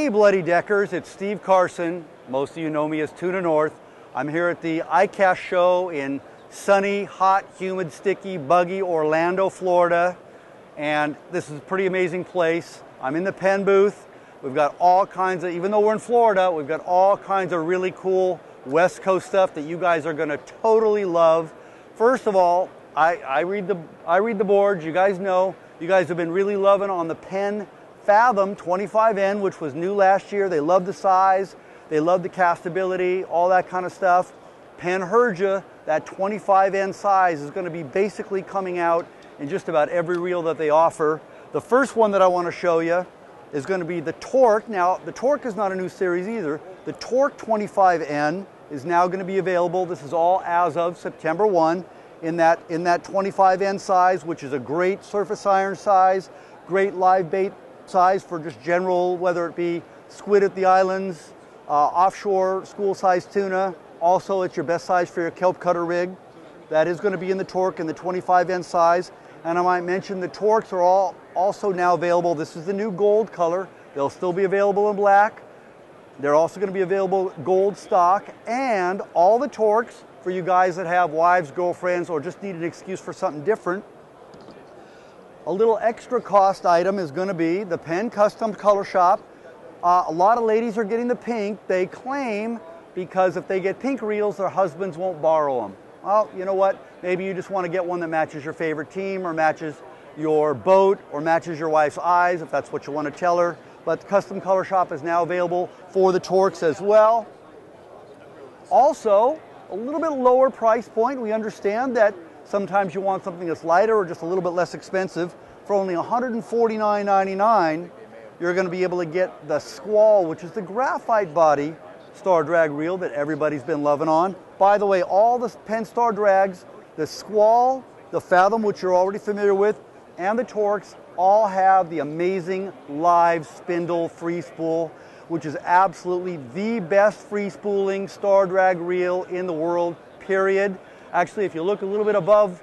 Hey Bloody Deckers, it's Steve Carson. Most of you know me as Tuna North. I'm here at the iCast show in sunny, hot, humid, sticky, buggy Orlando, Florida. And this is a pretty amazing place. I'm in the Penn booth. We've got all kinds of, even though we're in Florida, we've got all kinds of really cool West Coast stuff that you guys are gonna totally love. First of all, I read the boards. You guys know, you guys have been really loving on the Penn Fathom 25N, which was new last year. They love the size, they love the castability, all that kind of stuff. Penn heard you. That 25N size is going to be basically coming out in just about every reel that they offer. The first one that I want to show you is going to be the Torque. Now, the Torque is not a new series either. The Torque 25N is now going to be available. This is all as of September 1 in that 25N size, which is a great surface iron size, great live bait size for just general, whether it be squid at the islands, offshore school-sized tuna. Also, it's your best size for your kelp cutter rig. That is going to be in the Torque in the 25N size. And I might mention the Torques are all also now available. This is the new gold color. They'll still be available in black. They're also going to be available gold stock. And all the Torques, for you guys that have wives, girlfriends, or just need an excuse for something different, a little extra cost item is going to be the Penn Custom Color Shop. A lot of ladies are getting the pink. They claim because if they get pink reels, their husbands won't borrow them. Well, you know what? Maybe you just want to get one that matches your favorite team or matches your boat or matches your wife's eyes, if that's what you want to tell her. But the Custom Color Shop is now available for the Torques as well. Also, a little bit lower price point. We understand that sometimes you want something that's lighter or just a little bit less expensive. For only $149.99, you're going to be able to get the Squall, which is the graphite body Star Drag reel that everybody's been loving on. By the way, all the Penn Star Drags, the Squall, the Fathom, which you're already familiar with, and the Torques all have the amazing live spindle free spool, which is absolutely the best free spooling Star Drag reel in the world, period. Actually, if you look a little bit above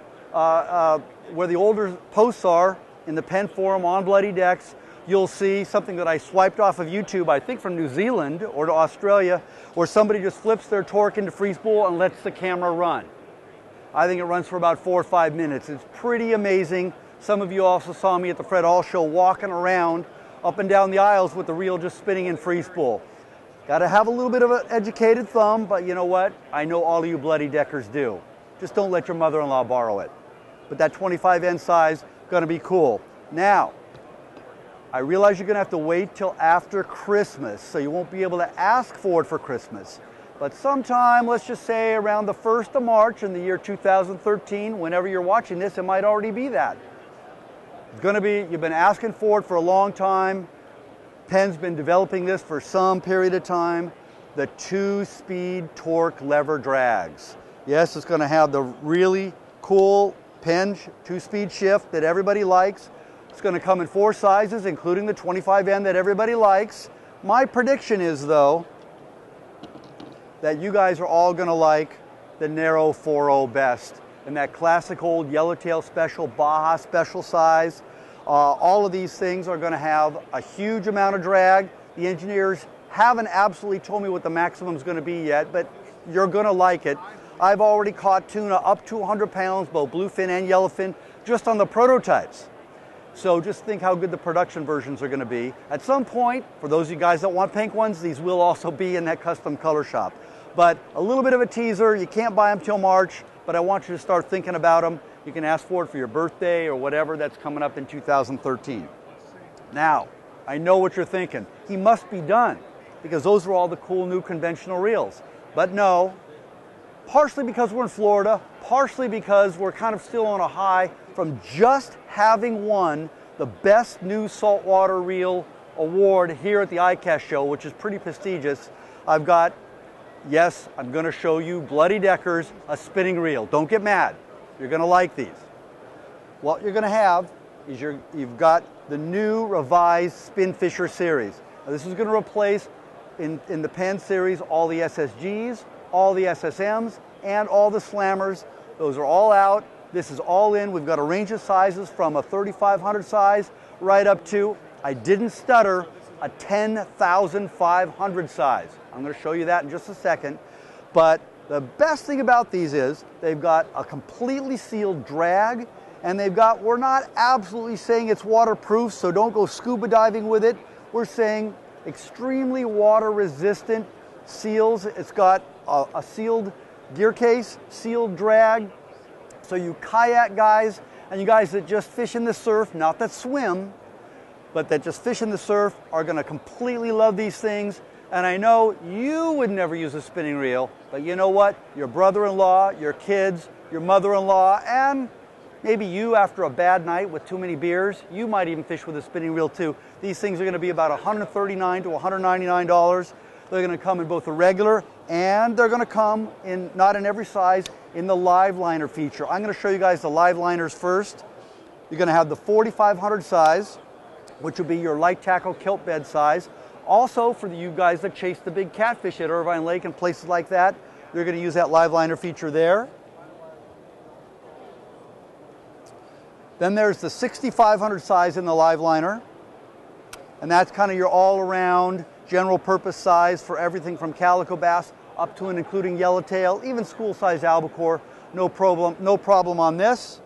where the older posts are in the Penn forum on Bloody Decks, you'll see something that I swiped off of YouTube, I think from New Zealand or to Australia, where somebody just flips their Torque into free spool and lets the camera run. I think it runs for about 4 or 5 minutes. It's pretty amazing. Some of you also saw me at the Fred Hall show walking around up and down the aisles with the reel just spinning in free spool. Got to have a little bit of an educated thumb, but you know what? I know all of you Bloody Deckers do. Just don't let your mother-in-law borrow it. But that 25N size, gonna be cool. Now, I realize you're gonna have to wait till after Christmas, so you won't be able to ask for it for Christmas. But sometime, let's just say around the 1st of March in the year 2013, whenever you're watching this, it might already be that. It's gonna be, you've been asking for it for a long time. Penn's been developing this for some period of time. The 2-speed Torque lever drags. Yes, it's going to have the really cool Penn 2-speed shift that everybody likes. It's going to come in 4 sizes, including the 25N that everybody likes. My prediction is, though, that you guys are all going to like the narrow 4.0 best and that classic old Yellowtail Special, Baja Special size. All of these things are going to have a huge amount of drag. The engineers haven't absolutely told me what the maximum is going to be yet, but you're going to like it. I've already caught tuna up to 100 pounds, both bluefin and yellowfin, just on the prototypes. So just think how good the production versions are going to be. At some point, for those of you guys that want pink ones, these will also be in that Custom Color Shop. But a little bit of a teaser. You can't buy them till March, but I want you to start thinking about them. You can ask for it for your birthday or whatever that's coming up in 2013. Now, I know what you're thinking. He must be done because those are all the cool new conventional reels. But no. Partially because we're in Florida, partially because we're kind of still on a high from just having won the Best New Saltwater Reel Award here at the iCast show, which is pretty prestigious. I've got, yes, I'm going to show you Bloody Deckers, a spinning reel. Don't get mad. You're going to like these. What you're going to have is you've got the new revised Spin Fisher series. Now, this is going to replace, in the Penn series, all the SSGs, all the SSMs, and all the slammers. Those are all out. This is all in. We've got a range of sizes from a 3500 size right up to, I didn't stutter, a 10,500 size. I'm going to show you that in just a second. But the best thing about these is they've got a completely sealed drag, and they've got, we're not absolutely saying it's waterproof, so don't go scuba diving with it. We're saying extremely water resistant seals. It's got a sealed gear case, sealed drag. So you kayak guys and you guys that just fish in the surf, not that swim, but that just fish in the surf, are going to completely love these things. And I know you would never use a spinning reel, but you know what? Your brother-in-law, your kids, your mother-in-law, and maybe you, after a bad night with too many beers, you might even fish with a spinning reel too. These things are going to be about $139 to $199. They're going to come in both a regular, and they're going to come in, not in every size, in the live liner feature. I'm going to show you guys the live liners first. You're going to have the 4,500 size, which will be your light tackle kilt bed size. Also, for you guys that chase the big catfish at Irvine Lake and places like that, you're going to use that live liner feature there. Then there's the 6,500 size in the live liner, and that's kind of your all-around general purpose size for everything from calico bass up to and including yellowtail, even school-sized albacore. No problem on this.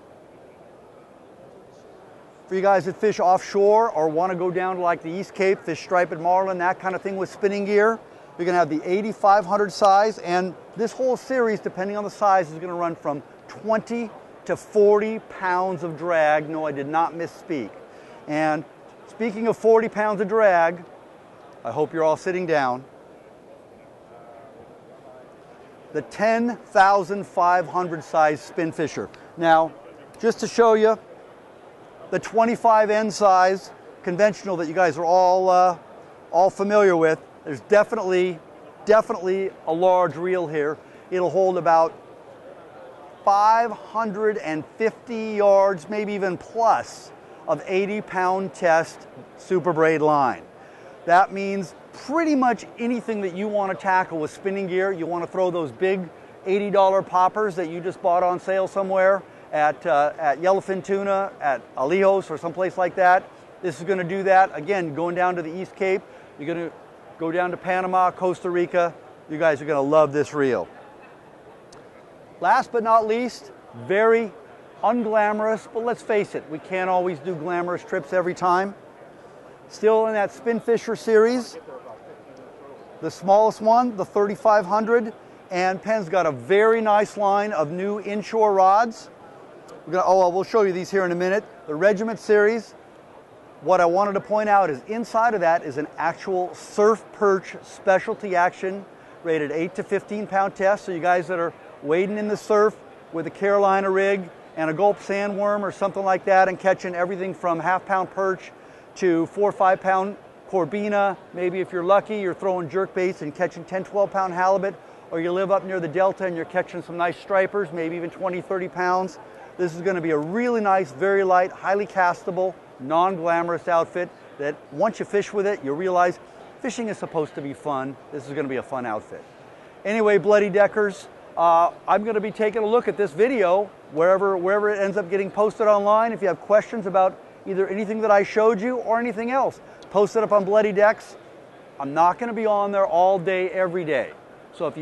For you guys that fish offshore or want to go down to like the East Cape, fish striped marlin, that kind of thing with spinning gear, you're going to have the 8,500 size, and this whole series, depending on the size, is going to run from 20 to 40 pounds of drag. No, I did not misspeak. And speaking of 40 pounds of drag, I hope you're all sitting down. The 10,500 size spin fisher. Now, just to show you, the 25N size conventional that you guys are all familiar with, there's definitely a large reel here. It'll hold about 550 yards, maybe even plus, of 80-pound test super braid line. That means pretty much anything that you want to tackle with spinning gear. You want to throw those big $80 poppers that you just bought on sale somewhere at Yellowfin Tuna, at Alijos, or someplace like that. This is going to do that. Again, going down to the East Cape, you're going to go down to Panama, Costa Rica. You guys are going to love this reel. Last but not least, very unglamorous, but let's face it, we can't always do glamorous trips every time. Still in that Spin Fisher series, the smallest one, the 3,500, and Penn's got a very nice line of new inshore rods. We'll show you these here in a minute. The Regiment series. What I wanted to point out is inside of that is an actual surf perch specialty action, rated 8 to 15 pound test. So you guys that are wading in the surf with a Carolina rig and a gulp sandworm or something like that, and catching everything from half-pound perch to 4 or 5 pound corbina. Maybe if you're lucky, you're throwing jerk baits and catching 10, 12 pound halibut, or you live up near the Delta and you're catching some nice stripers, maybe even 20, 30 pounds. This is going to be a really nice, very light, highly castable, non-glamorous outfit that once you fish with it, you realize fishing is supposed to be fun. This is going to be a fun outfit. Anyway, Bloody Deckers, I'm going to be taking a look at this video wherever it ends up getting posted online. If you have questions about either anything that I showed you or anything else, post it up on Bloody Decks. I'm not going to be on there all day, every day. So if you